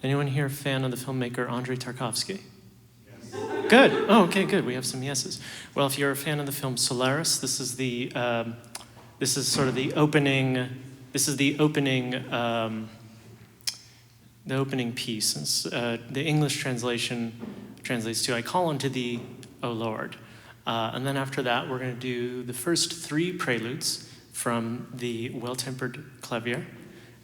Anyone here a fan of the filmmaker Andrei Tarkovsky? Yes. Good. Oh, okay, good. We have some yeses. Well, if you're a fan of the film Solaris, this is sort of the opening. This is the opening. The opening piece. The English translation translates to "I call unto thee, O Lord," and then after that, we're going to do the first 3 preludes from the Well-Tempered Clavier,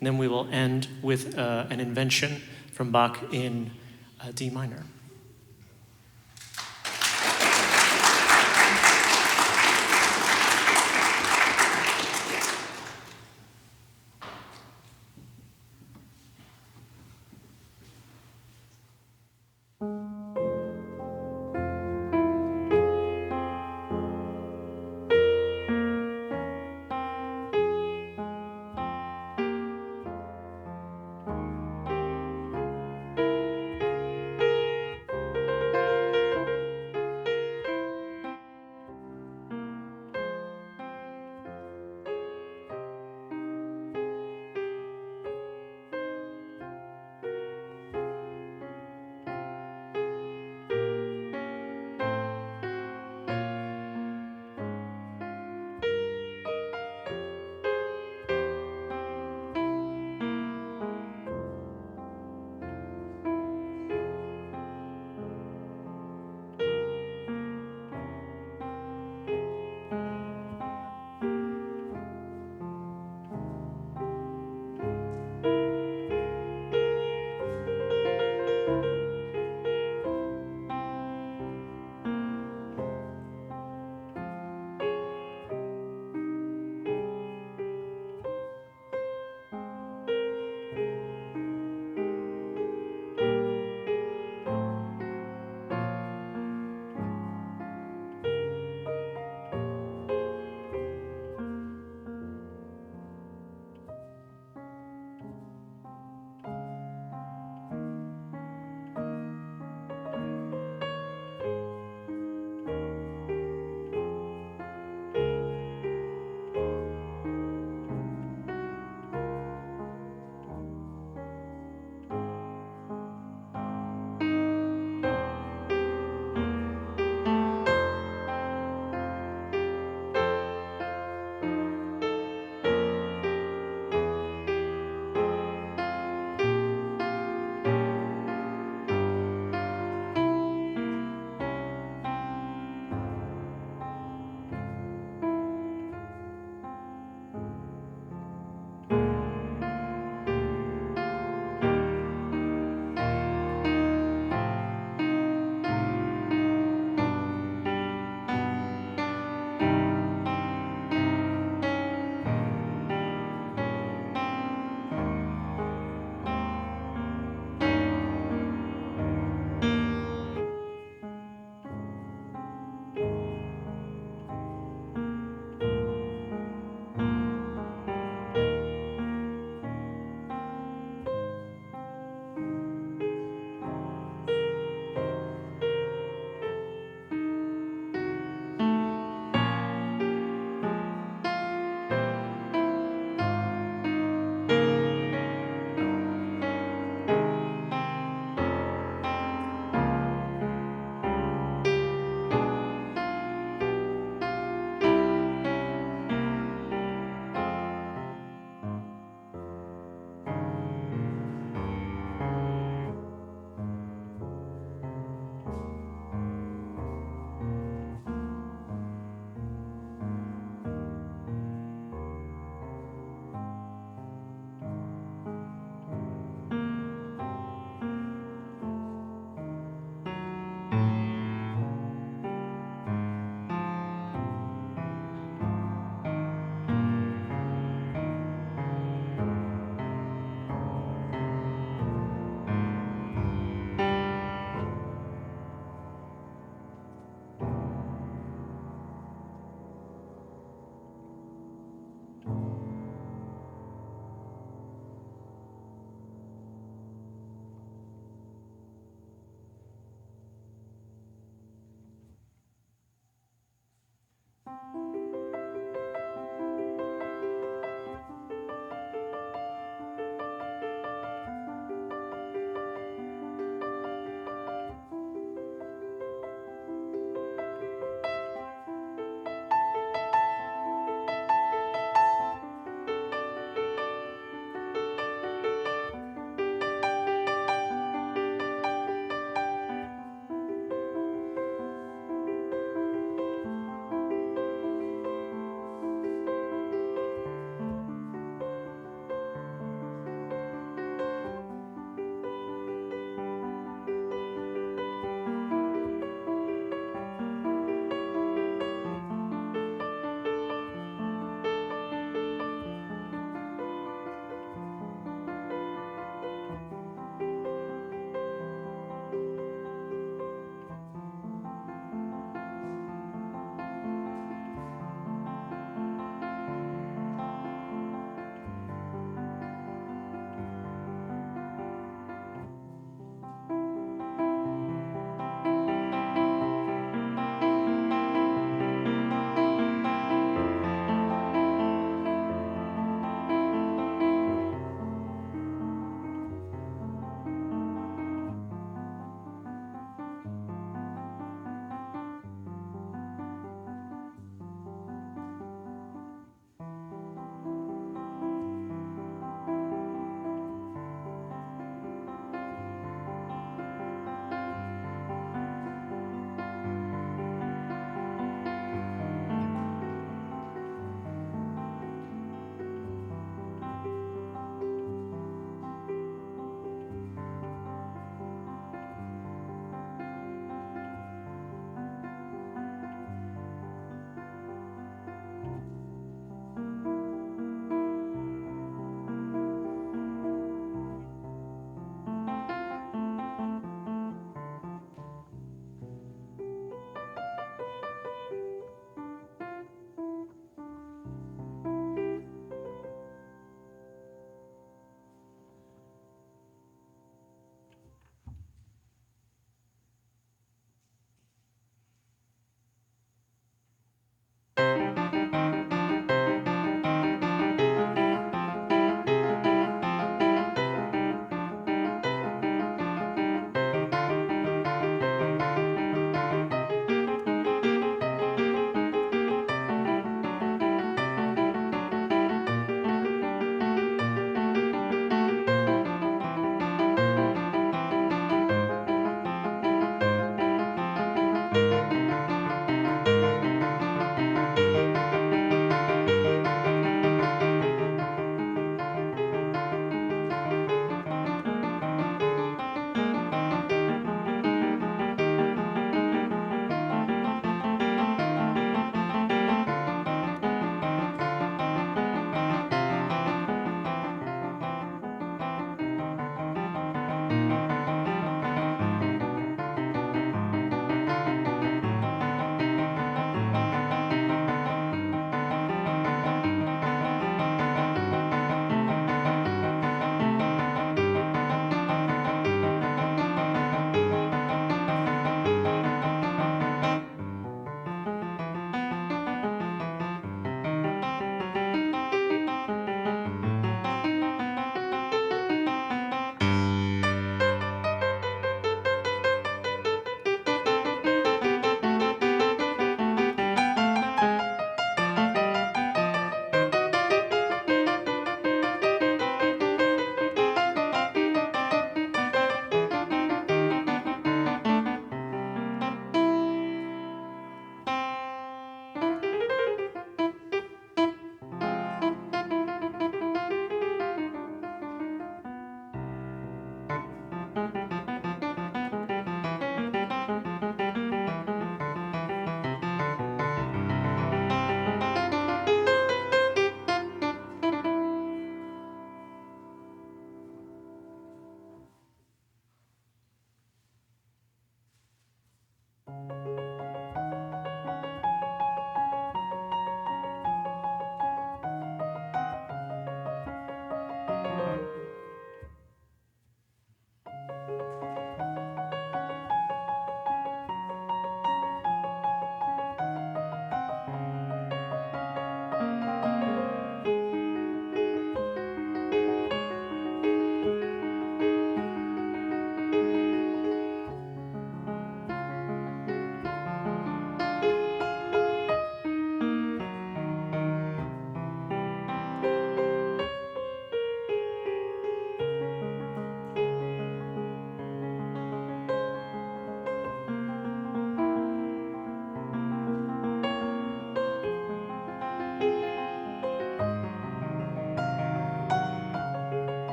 and then we will end with an invention from Bach in D minor.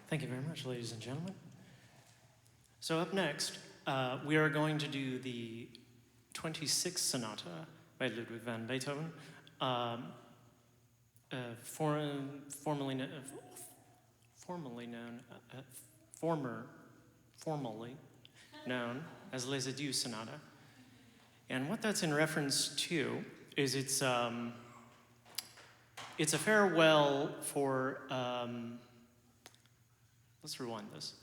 Thank you very much, ladies and gentlemen. So up next, we are going to do the 26th Sonata by Ludwig van Beethoven, formerly known as Les Adieux Sonata. And what that's in reference to is it's a farewell for, let's rewind this.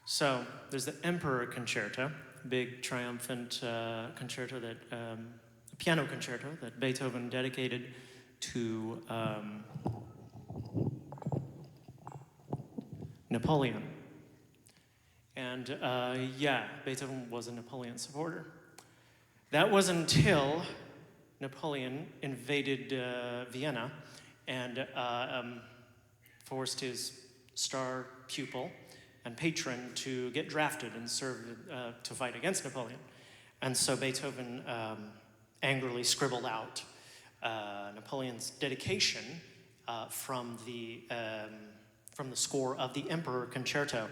So there's the Emperor Concerto, big triumphant concerto that, a piano concerto that Beethoven dedicated to Napoleon. And Beethoven was a Napoleon supporter. That was until Napoleon invaded Vienna and forced his star pupil and patron to get drafted and serve to fight against Napoleon. And so Beethoven angrily scribbled out Napoleon's dedication from the score of the Emperor Concerto.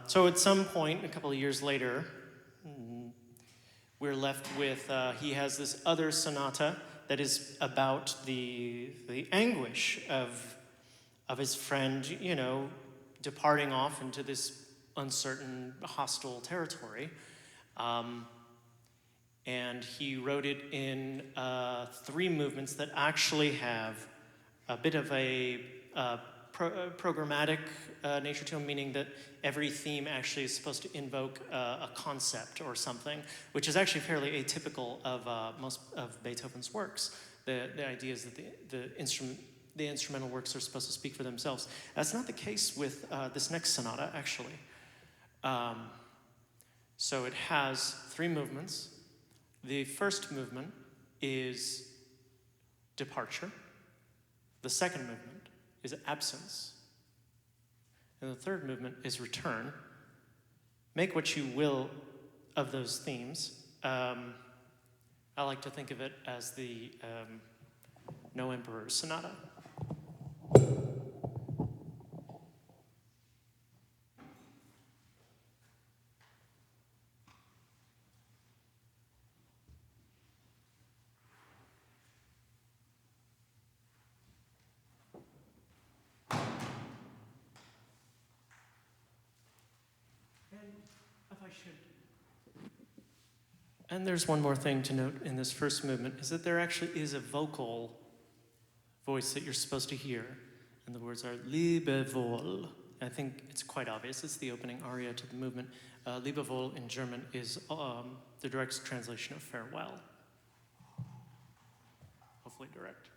So at some point, a couple of years later, we're left with, he has this other sonata that is about the anguish of his friend, departing off into this uncertain, hostile territory. And he wrote it in 3 movements that actually have a bit of a programmatic nature to them, meaning that every theme actually is supposed to invoke a concept or something, which is actually fairly atypical of most of Beethoven's works. The idea is that the instrumental works are supposed to speak for themselves. That's not the case with this next sonata, actually. So it has 3 movements. The first movement is departure. The second movement is absence. And the third movement is return. Make what you will of those themes. I like to think of it as the No Emperor Sonata. And there's one more thing to note in this first movement, is that there actually is a vocal voice that you're supposed to hear. And the words are Liebe Wohl. I think it's quite obvious. It's the opening aria to the movement. Liebe Wohl in German is the direct translation of farewell. Hopefully direct.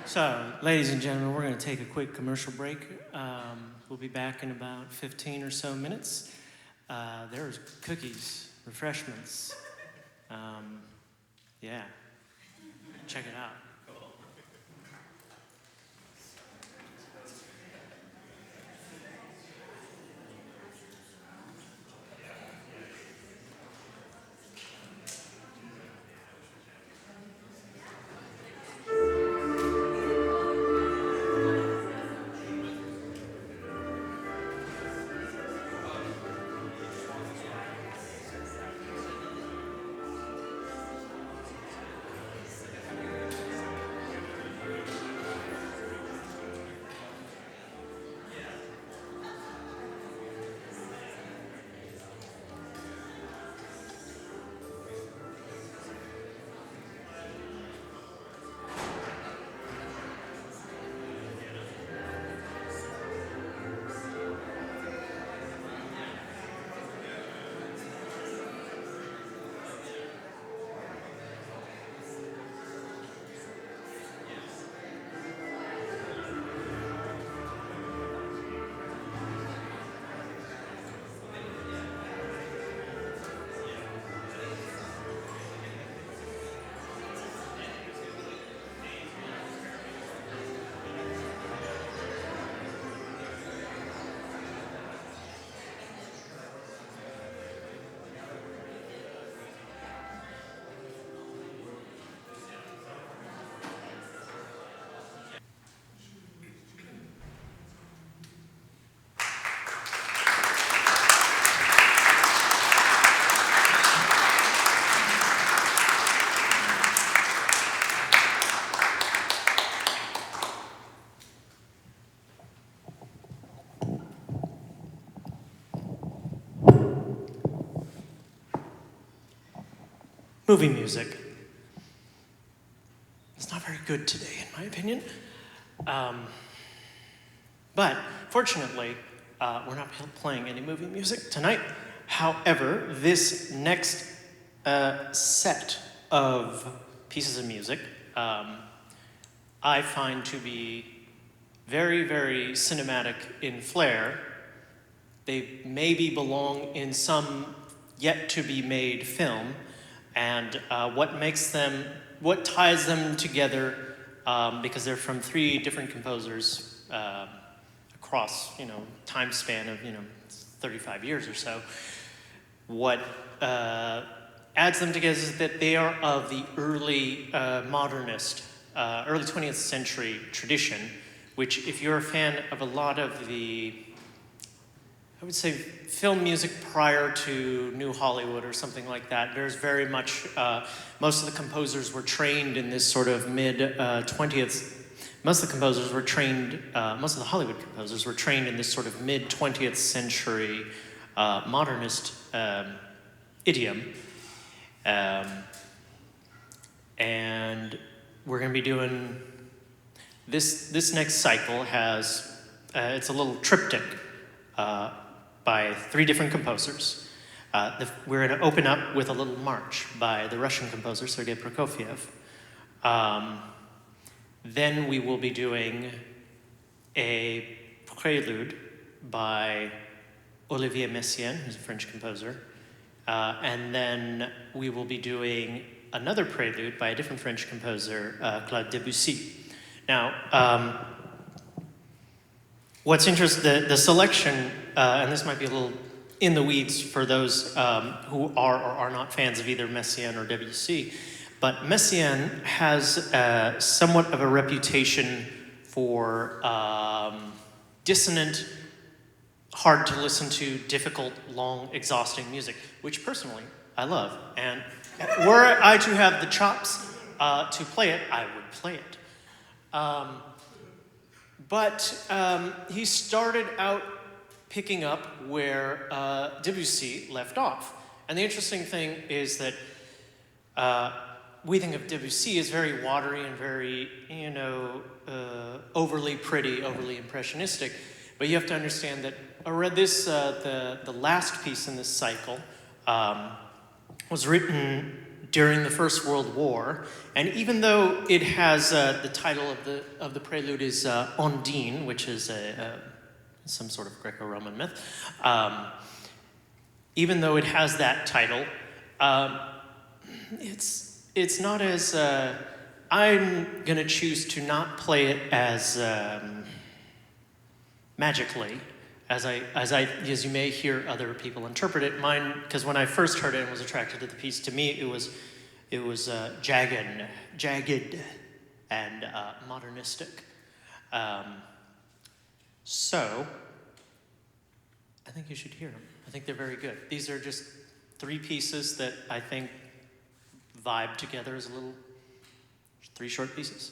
So, ladies and gentlemen, we're going to take a quick commercial break. We'll be back in about 15 or so minutes. There's cookies, refreshments. Yeah, check it out. Movie music. It's not very good today, in my opinion. But fortunately, we're not playing any movie music tonight. However, this next set of pieces of music I find to be very, very cinematic in flair. They maybe belong in some yet-to-be-made film, and what ties them together, because they're from 3 different composers across, time span of, 35 years or so. What adds them together is that they are of the early modernist, early 20th century tradition, which if you're a fan of a lot of the, I would say, film music prior to New Hollywood or something like that, there's very much, most of the composers were trained in this sort of mid-20th, most of the Hollywood composers were trained in this sort of mid-20th century modernist idiom. And we're going to be doing, this next cycle has, it's a little triptych by 3 different composers. We're going to open up with a little march by the Russian composer Sergei Prokofiev. Then we will be doing a prelude by Olivier Messiaen, who's a French composer. And then we will be doing another prelude by a different French composer, Claude Debussy. Now, what's interesting, the selection, and this might be a little in the weeds for those who are or are not fans of either Messiaen or Debussy, but Messiaen has somewhat of a reputation for dissonant, hard to listen to, difficult, long, exhausting music, which personally I love. And were I to have the chops to play it, I would play it. But he started out picking up where Debussy left off. And the interesting thing is that we think of Debussy as very watery and very, overly pretty, overly impressionistic. But you have to understand that the last piece in this cycle was written during the First World War. And even though it has the title of the prelude is Ondine, which is some sort of Greco-Roman myth, even though it has that title, it's not as I'm gonna choose to not play it as magically as you may hear other people interpret it. Mine, because when I first heard it and was attracted to the piece, to me it was jagged and modernistic. So I think you should hear them. I think they're very good. These are just 3 pieces that I think vibe together as 3 short pieces.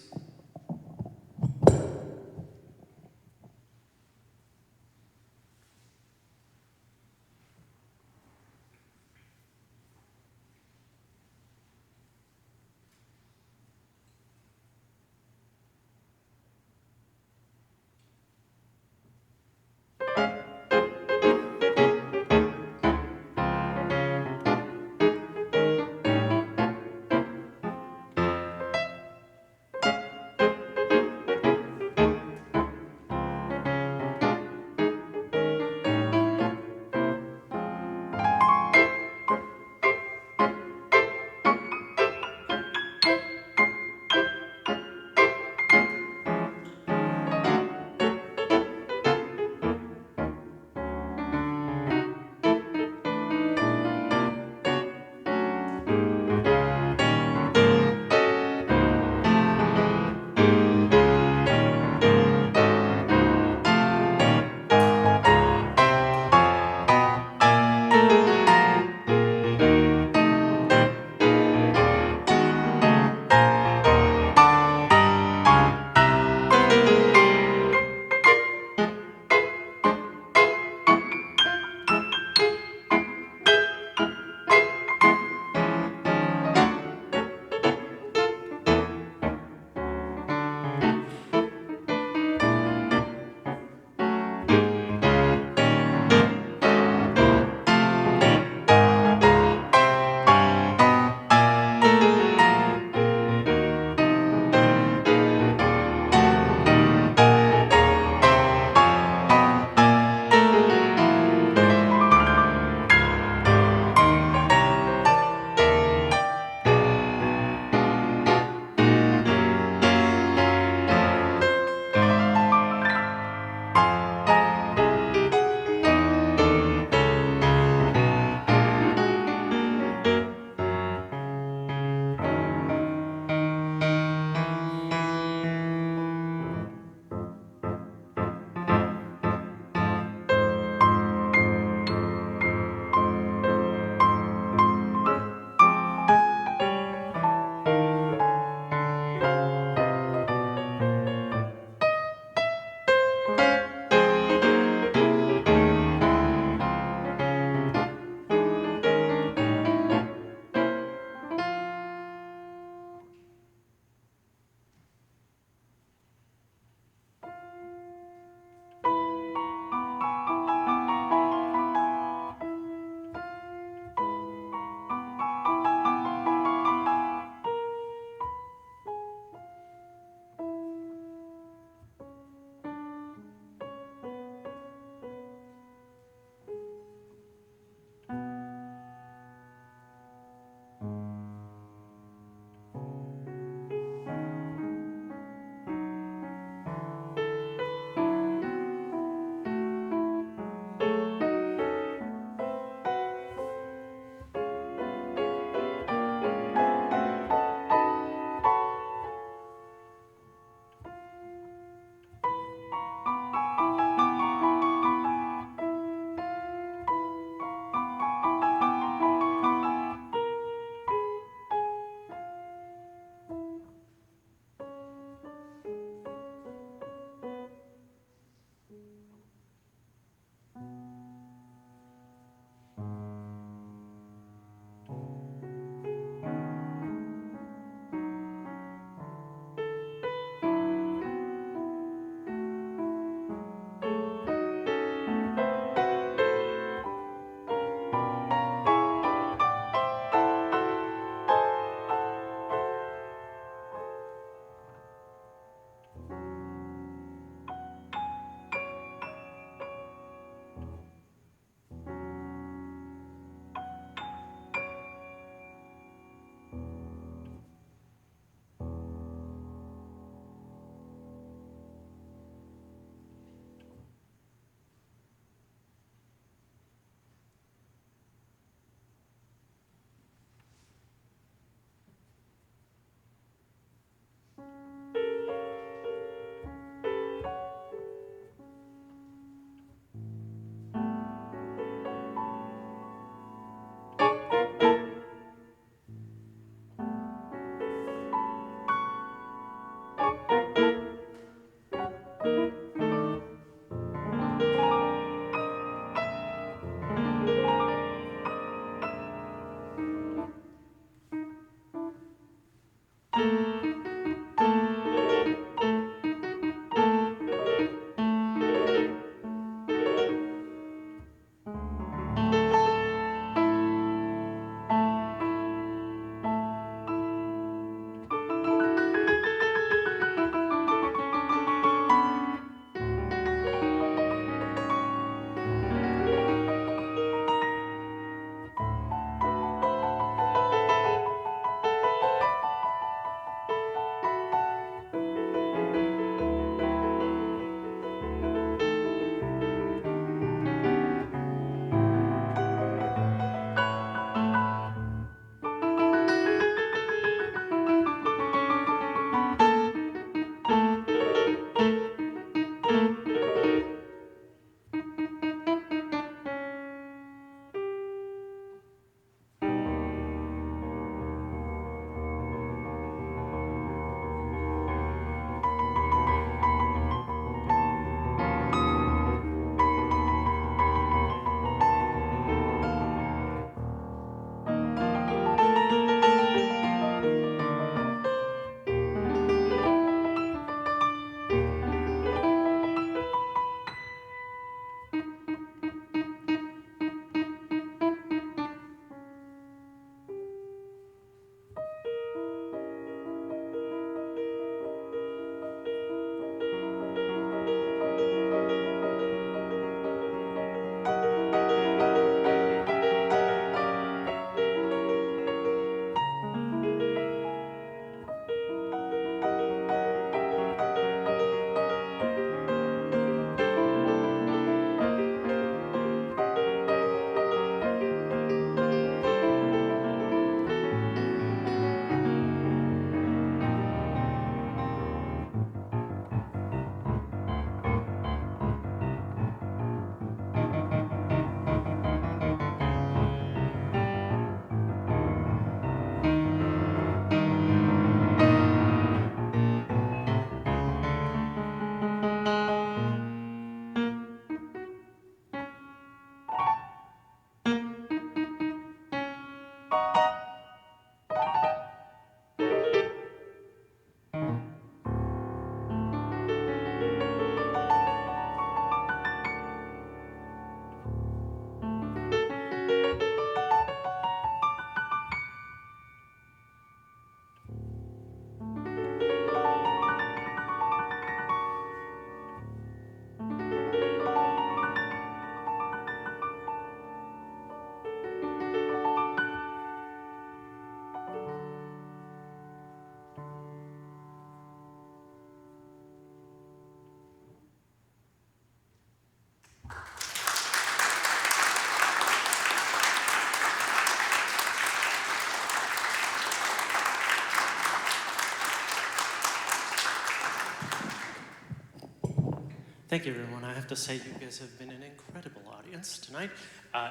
Thank you, everyone. I have to say, you guys have been an incredible audience tonight.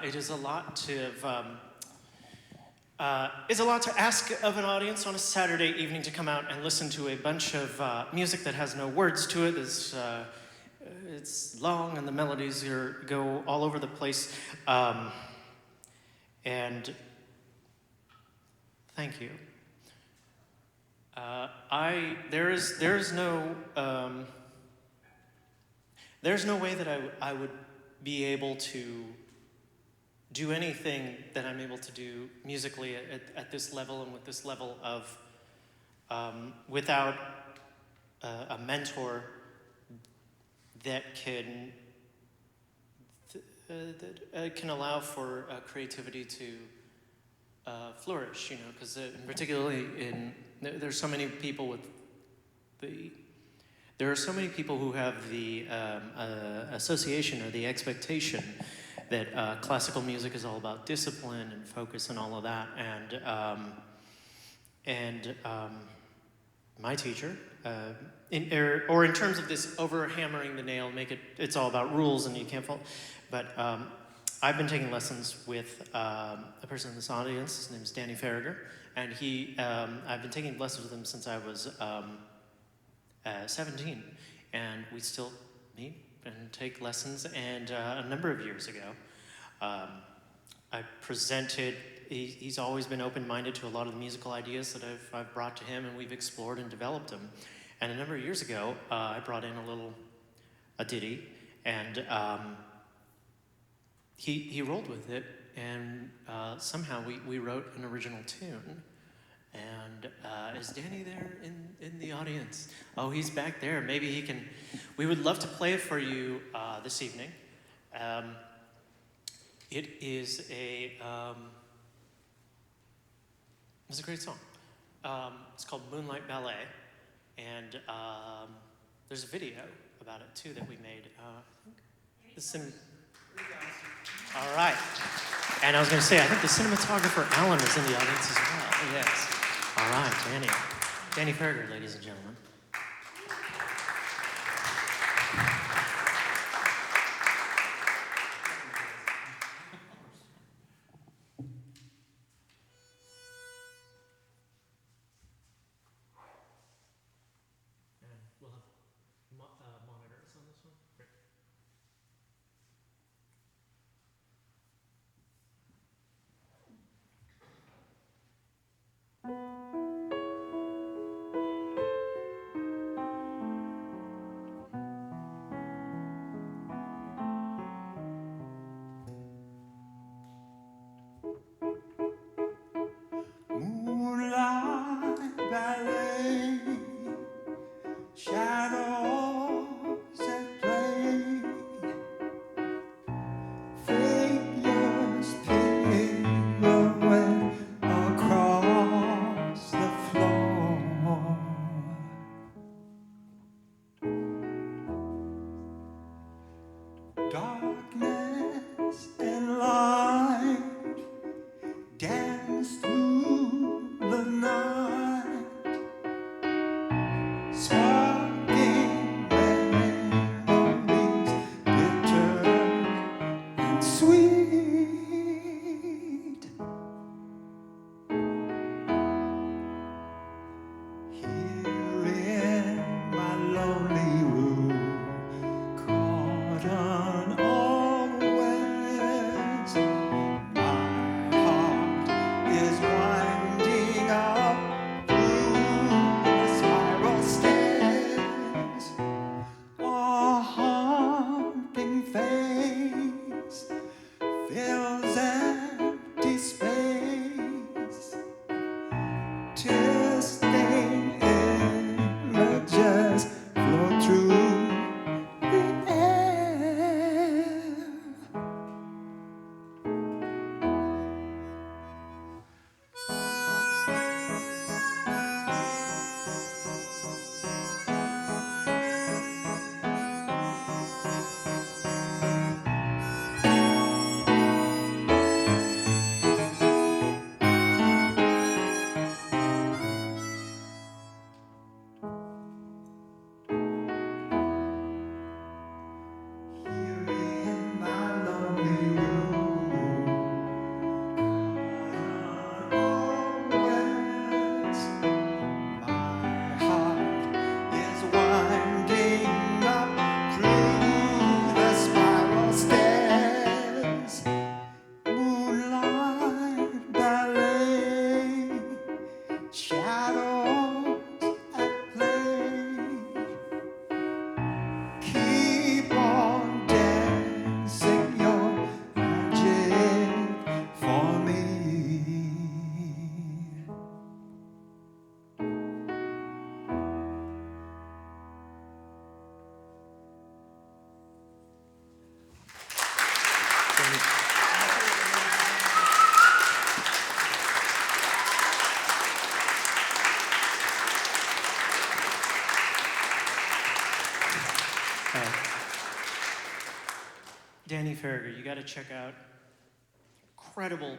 It is a lot to it's a lot to ask of an audience on a Saturday evening to come out and listen to a bunch of music that has no words to it. It's long and the melodies go all over the place. And thank you. There's no way that I would be able to do anything that I'm able to do musically at this level and with this level of without a mentor that can allow for creativity to flourish. You know, because particularly there's so many people with there are so many people who have the association or the expectation that classical music is all about discipline and focus and all of that. And my teacher, in terms of this over hammering the nail, it's all about rules and you can't fall. But I've been taking lessons with a person in this audience. His name is Danny Farragher, and I've been taking lessons with him since I was 17, and we still meet and take lessons. And a number of years ago, I presented. He's always been open-minded to a lot of the musical ideas that I've brought to him, and we've explored and developed them. And a number of years ago, I brought in a ditty, and he rolled with it, and somehow we wrote an original tune. And is Danny there in the audience? Oh, he's back there. Maybe he can. We would love to play it for you this evening. It's a great song. It's called Moonlight Ballet, and there's a video about it too that we made. All right. And I was going to say, I think the cinematographer Alan is in the audience as well. Yes. All right, Danny Farragher, ladies and gentlemen. And we'll have monitors on this one. Great. Moonlight ballet, shadows at play, figures pirouette across the floor. Darkness and light dance through the night, sparking memories, bitter and sweet. Here in my lonely room, caught unawares, my heart is winding up through the spiral stairs. A haunting face fills empty space. Tear-stained images float through the air. Farragher, you got to check out incredible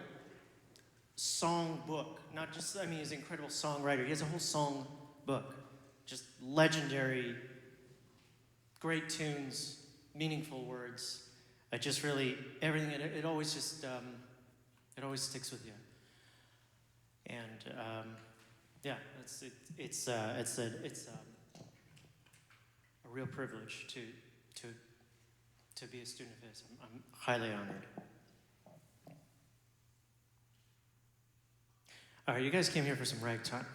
song book. Not just, I mean, he's an incredible songwriter. He has a whole song book. Just legendary, great tunes, meaningful words. I just really, everything, it always just, it always sticks with you. And yeah, it's a real privilege to be a student of his. I'm highly honored. All right, you guys came here for some ragtime.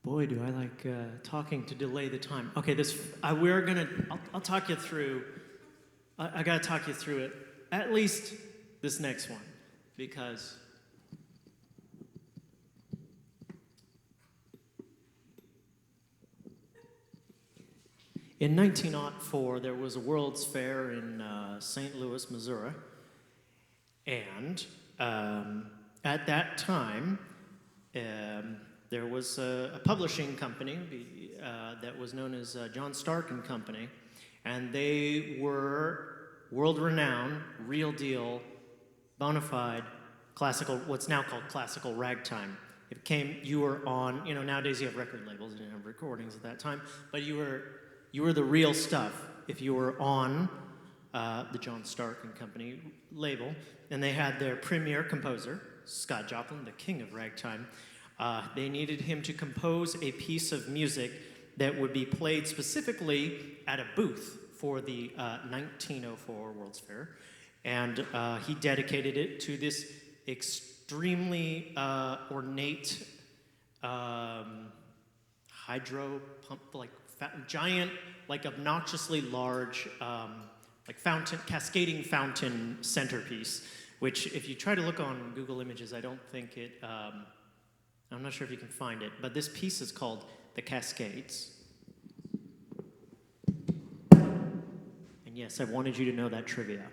Boy, do I like talking to delay the time. Okay, I'll talk you through. I gotta talk you through it. At least this next one, because in 1904 there was a World's Fair in St. Louis, Missouri, and at that time. There was a publishing company that was known as John Stark and Company, and they were world-renowned, real deal, bona fide classical, what's now called classical ragtime. It came, you were on, nowadays you have record labels, you didn't have recordings at that time, but you were the real stuff if you were on the John Stark and Company label, and they had their premier composer, Scott Joplin, the king of ragtime. They needed him to compose a piece of music that would be played specifically at a booth for the 1904 World's Fair. And he dedicated it to this extremely ornate hydro pump, like giant, like obnoxiously large, like cascading fountain centerpiece, which if you try to look on Google Images, I don't think it, I'm not sure if you can find it, but this piece is called The Cascades. And yes, I wanted you to know that trivia.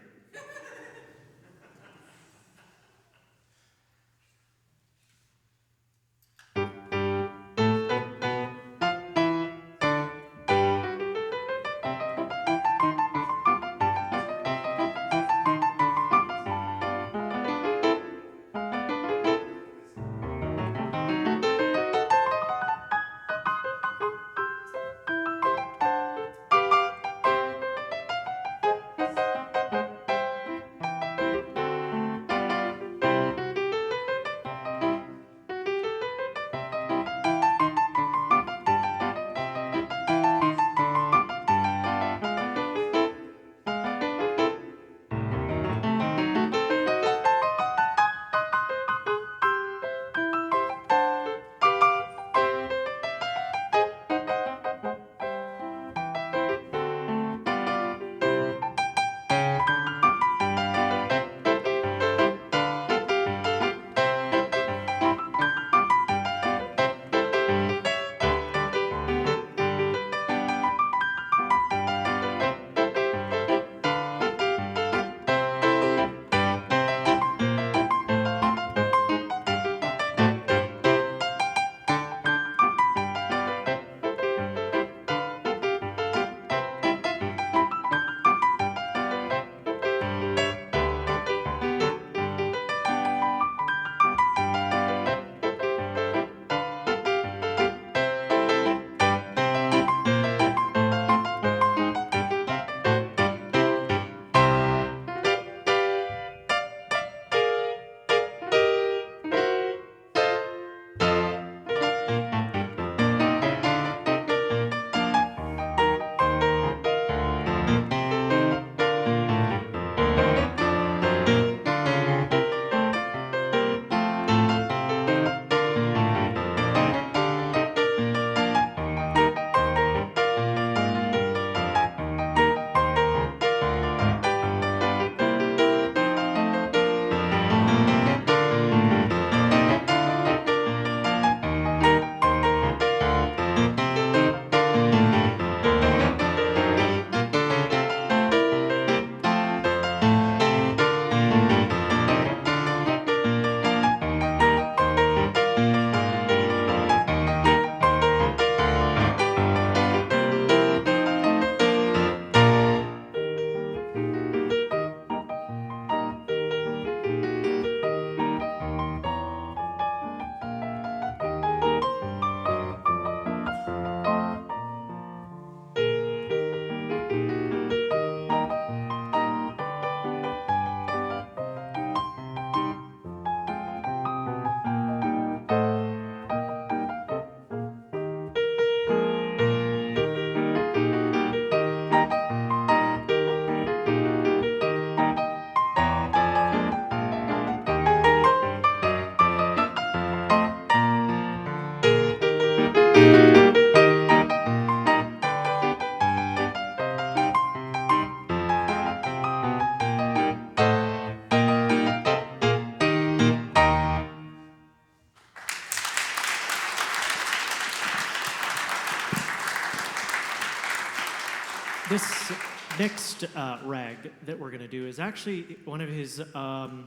This next rag that we're going to do is actually one of his, I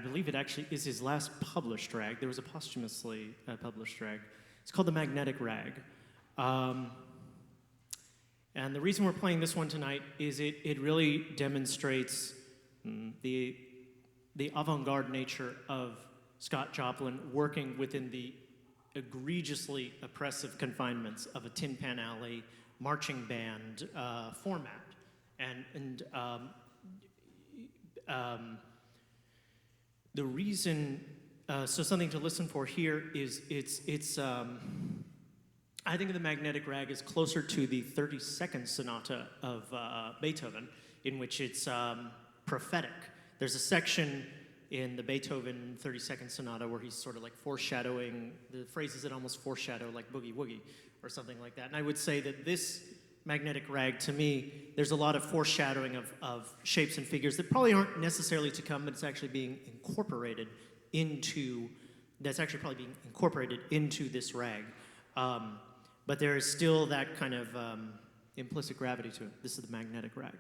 believe it actually is his last published rag. There was a posthumously published rag. It's called the Magnetic Rag. And the reason we're playing this one tonight is it really demonstrates the avant-garde nature of Scott Joplin working within the egregiously oppressive confinements of a Tin Pan Alley marching band format. The reason, so something to listen for here is I think of the Magnetic Rag as closer to the 32nd Sonata of Beethoven, in which it's prophetic. There's a section in the Beethoven 32nd Sonata where he's sort of like foreshadowing, the phrases that almost foreshadow like boogie woogie or something like that. And I would say that this Magnetic Rag, to me, there's a lot of foreshadowing of shapes and figures that probably aren't necessarily to come, but it's actually being incorporated into, that's actually probably being incorporated into this rag. But there is still that kind of implicit gravity to it. This is the Magnetic Rag.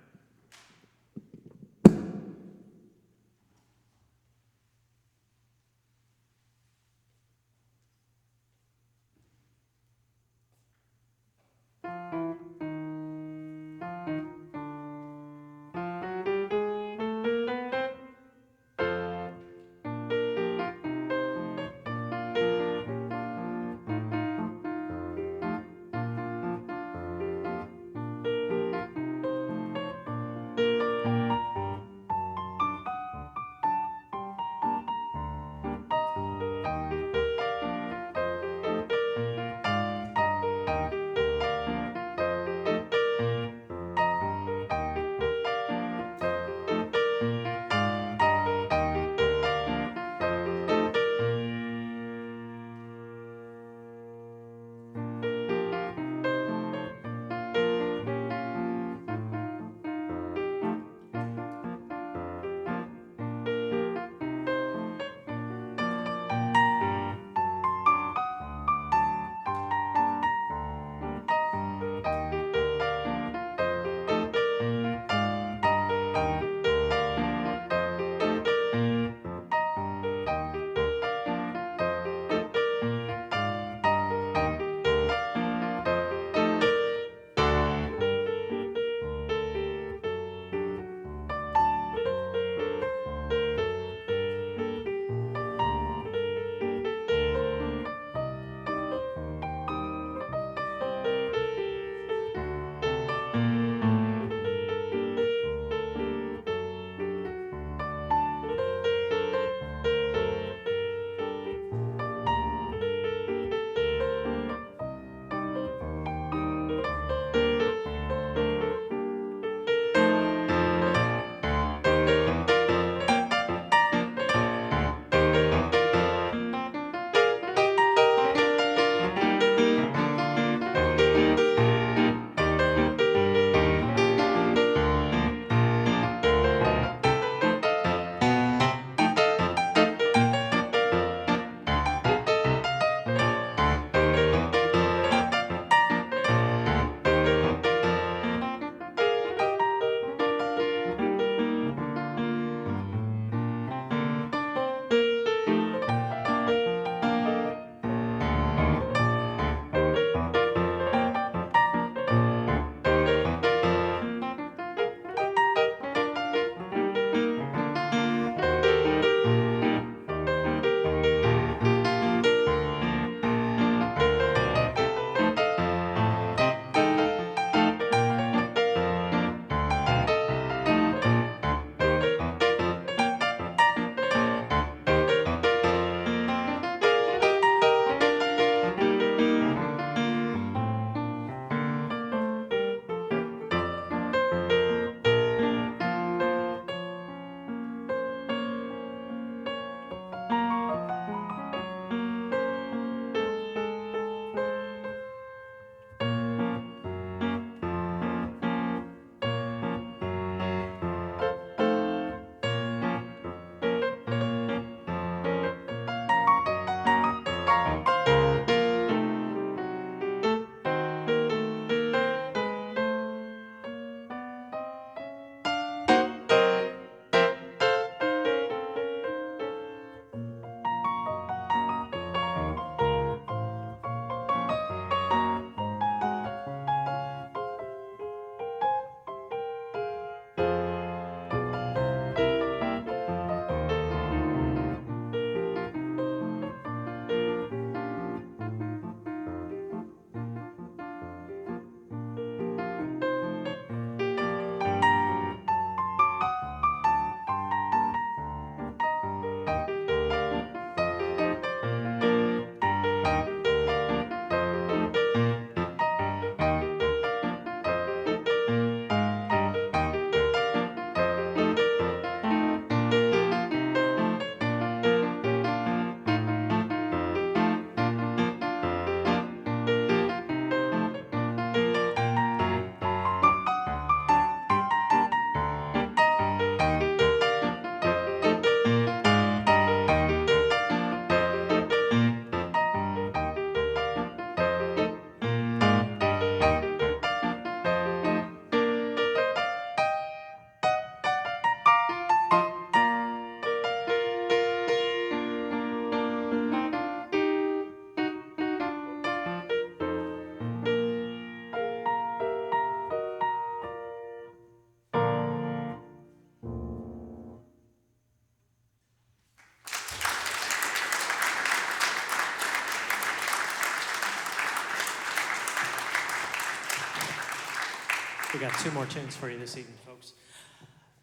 got two more tunes for you this evening, folks.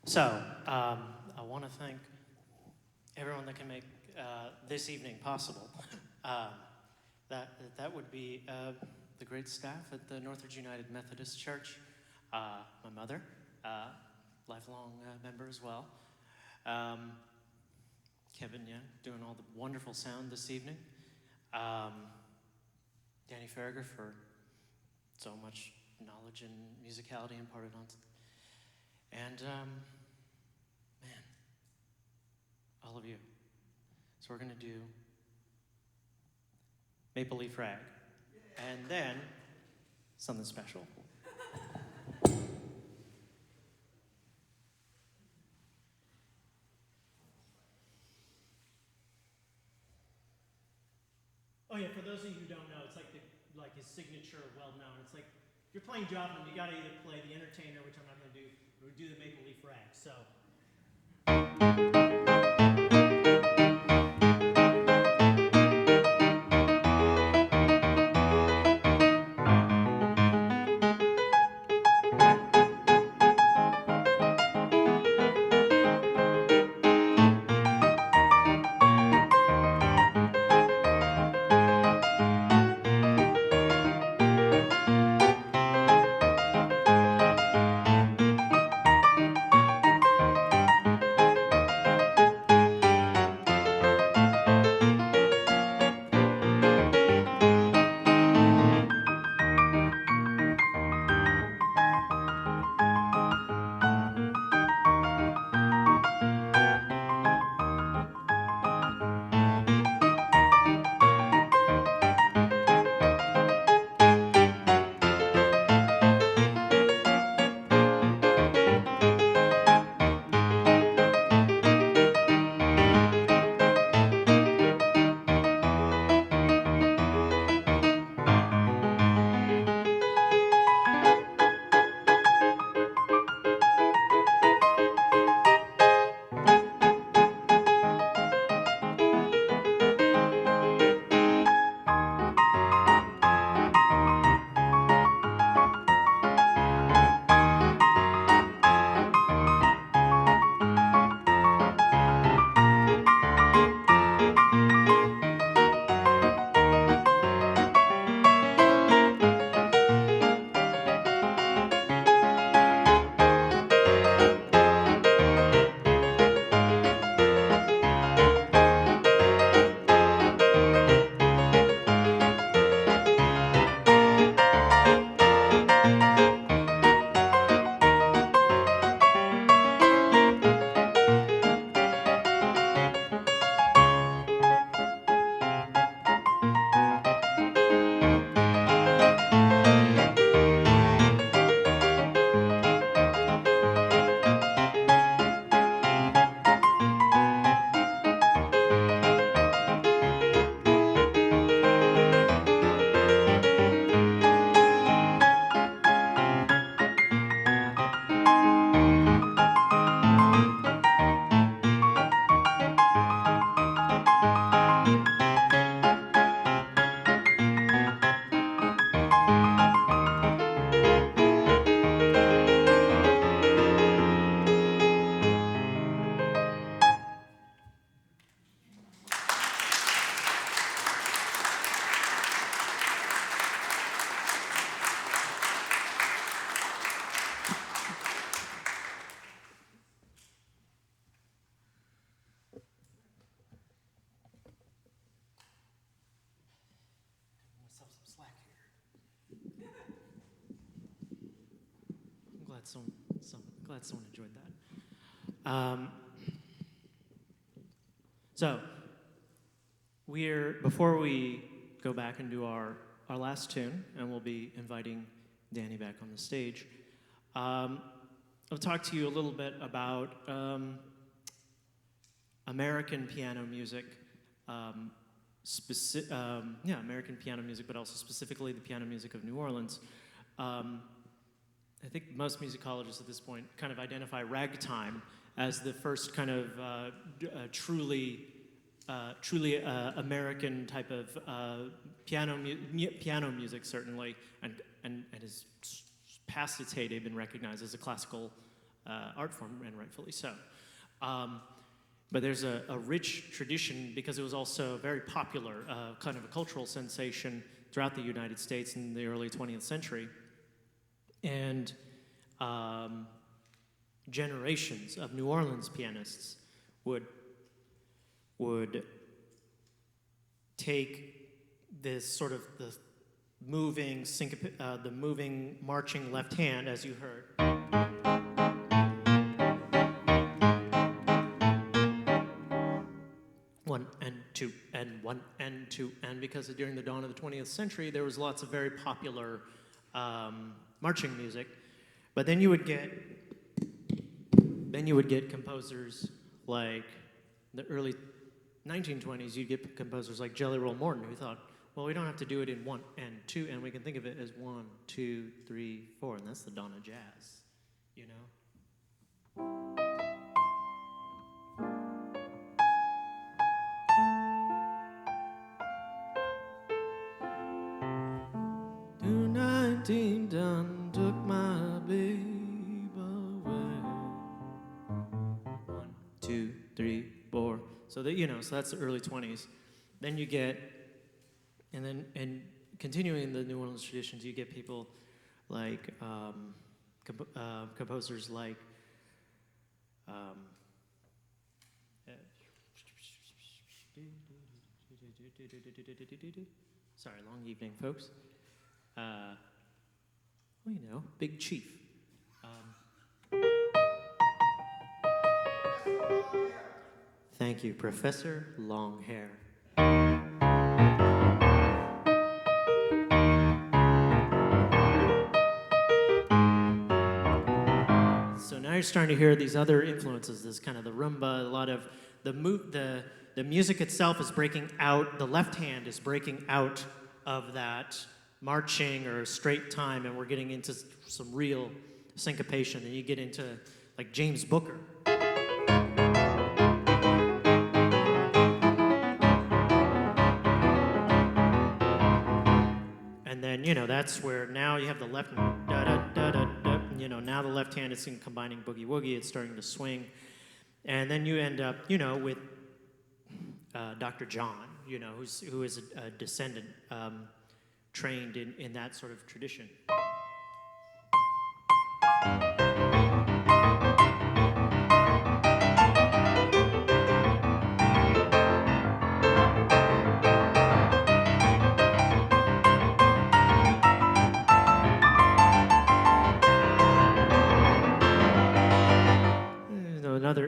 So, I want to thank everyone that can make this evening possible. That would be the great staff at the Northridge United Methodist Church, my mother, lifelong member as well. Kevin, doing all the wonderful sound this evening. Danny Farragher for so much knowledge and musicality imparted on. And, man, all of you. So we're going to do Maple Leaf Rag. And then something special. Oh yeah, for those of you who don't know, it's like his signature, well-known. It's like if you're playing Joplin, you got to either play the Entertainer, which I'm not going to do, or do the Maple Leaf Rag. So. Glad someone enjoyed that. So, before we go back and do our last tune, and we'll be inviting Danny back on the stage, I'll talk to you a little bit about American piano music, American piano music, but also specifically the piano music of New Orleans. I think most musicologists at this point kind of identify ragtime as the first kind of truly American type of piano music, certainly, and is past its heyday, been recognized as a classical art form, and rightfully so. But there's a rich tradition because it was also very popular, kind of a cultural sensation throughout the United States in the early 20th century. And generations of New Orleans pianists would take this sort of the moving the moving marching left hand, as you heard, one and two and one and two, and because during the dawn of the 20th century there was lots of very popular marching music, but then you would get composers like the early 1920s. You'd get composers like Jelly Roll Morton who thought, well, we don't have to do it in one and two, and we can think of it as 1, 2, 3, 4, and that's the dawn of jazz, you know. 219 done took my babe away. 1, 2, 3, 4. So that, you know, so that's the early 20s. Then you get, and continuing the New Orleans traditions, you get people like composers like sorry, long evening, folks. Well, you know, Big Chief. Thank you, Professor Longhair. So now you're starting to hear these other influences, this kind of the rumba, a lot of the music itself is breaking out, the left hand is breaking out of that marching or straight time, and we're getting into some real syncopation, and you get into like James Booker. And then, you know, that's where now you have the left, you know, now the left hand is combining boogie woogie, it's starting to swing. And then you end up, you know, with Dr. John, you know, who is a descendant, trained in that sort of tradition.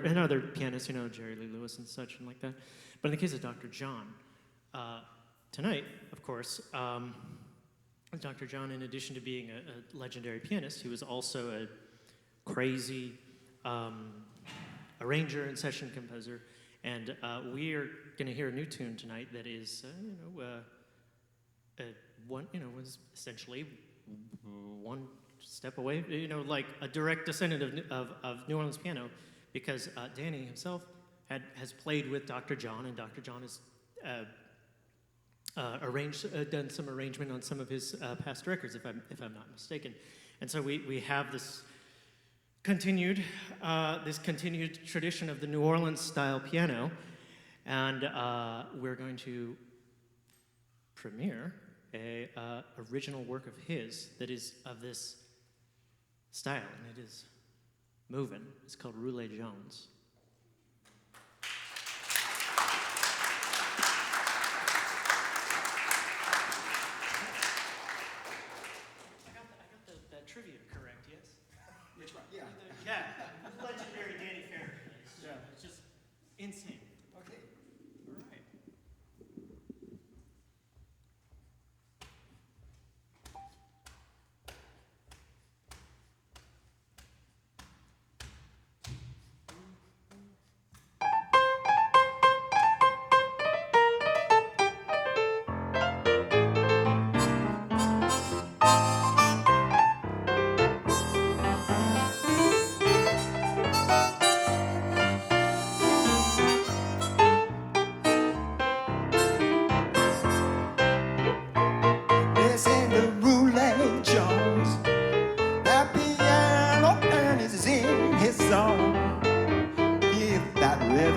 Another pianist, you know, Jerry Lee Lewis and such and like that. But in the case of Dr. John, tonight, of course, Dr. John, in addition to being a legendary pianist, he was also a crazy arranger and session composer. And we are going to hear a new tune tonight that is, was essentially one step away, you know, like a direct descendant of New Orleans piano, because Danny himself has played with Dr. John, and Dr. John has done some arrangement on some of his past records, if I'm not mistaken. And so we have this continued tradition of the New Orleans style piano, and we're going to premiere a original work of his that is of this style, and it is moving. It's called Roulé Jones. I got that trivia correct, yes? Which one? Yeah. Yeah, legendary Danny Fair. Yeah, it's just insane. Okay. All right.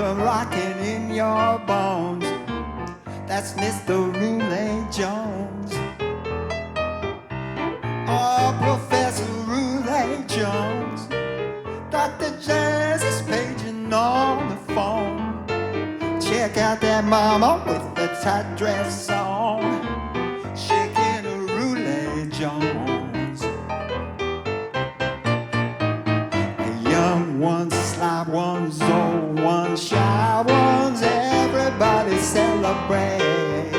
rhythm rocking in your bones. That's Mr. Roulette Jones. Oh, Professor Roulette Jones. Dr. Jazz is paging on the phone. Check out that mama with the tight dress on, shaking a Roulette Jones. The young ones, sly ones, old ones, shy ones, everybody celebrate.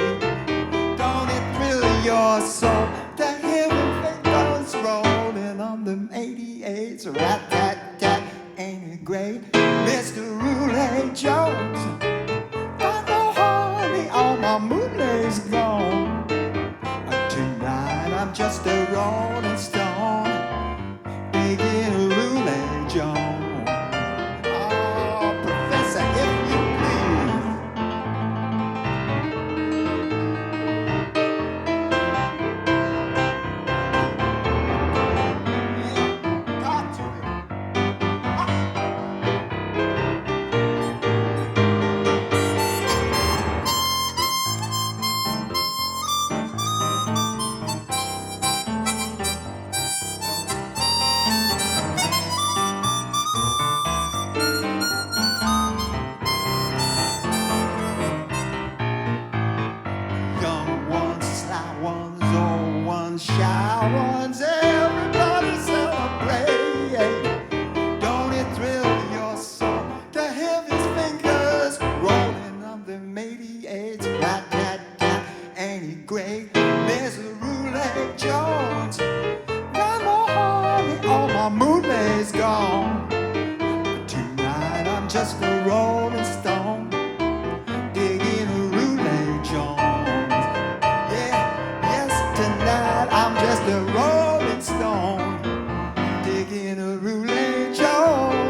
Don't it thrill your soul to hear the fingers rolling on them 88s? Rat-tat-tat, ain't it great? Mr. Roulette Jones. Got no honey, all my moonlight's gone. Tonight I'm just a rolling stone, digging a Roulette Jones. Oh, Professor, if you please. Yeah, got to it. Young ones, sly ones, old ones, shy ones, everybody celebrate. Don't it thrill your soul to hear his fingers rolling on the 88s? Rat-tat-tat, ain't he great? Mr. Roulette Jones. Got no honey, all my moonlight's gone. Tonight I'm just a rolling stone, digging a Roulette Jones. Yeah, yes, tonight I'm just a rolling stone, digging a Roulette Jones.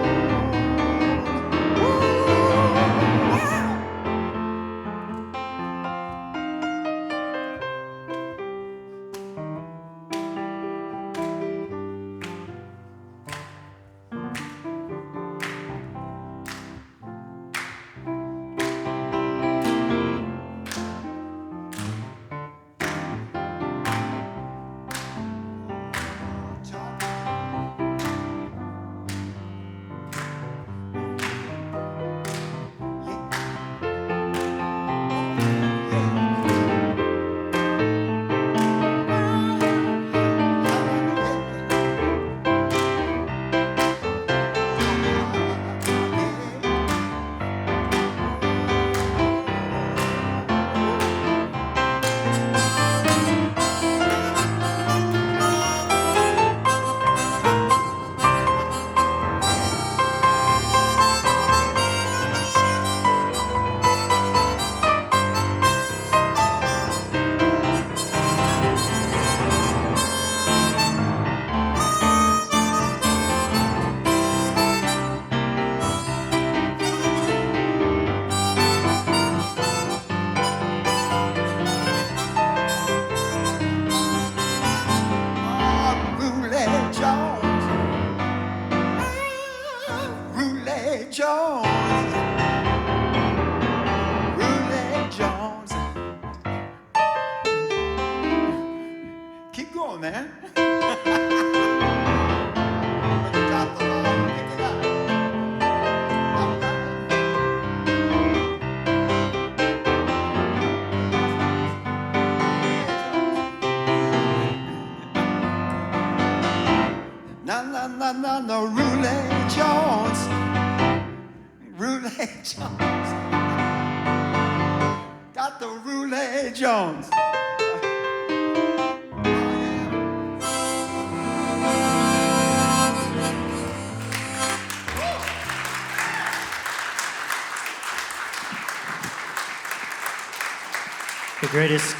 Roulette Jones. Roulette Jones. Roulette Jones. Keep going, man. When you drop the ball, pick it up. All right. Na na na na na, Roulette Jones. Roulette Jones. Got the Roulette Jones. The greatest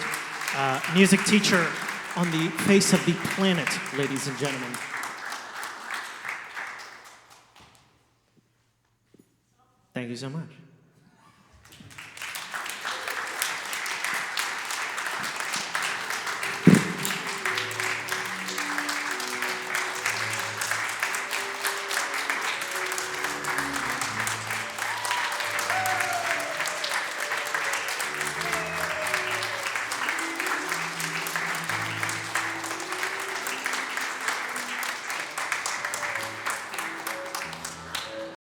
music teacher on the face of the planet, ladies and gentlemen. Thank you so much.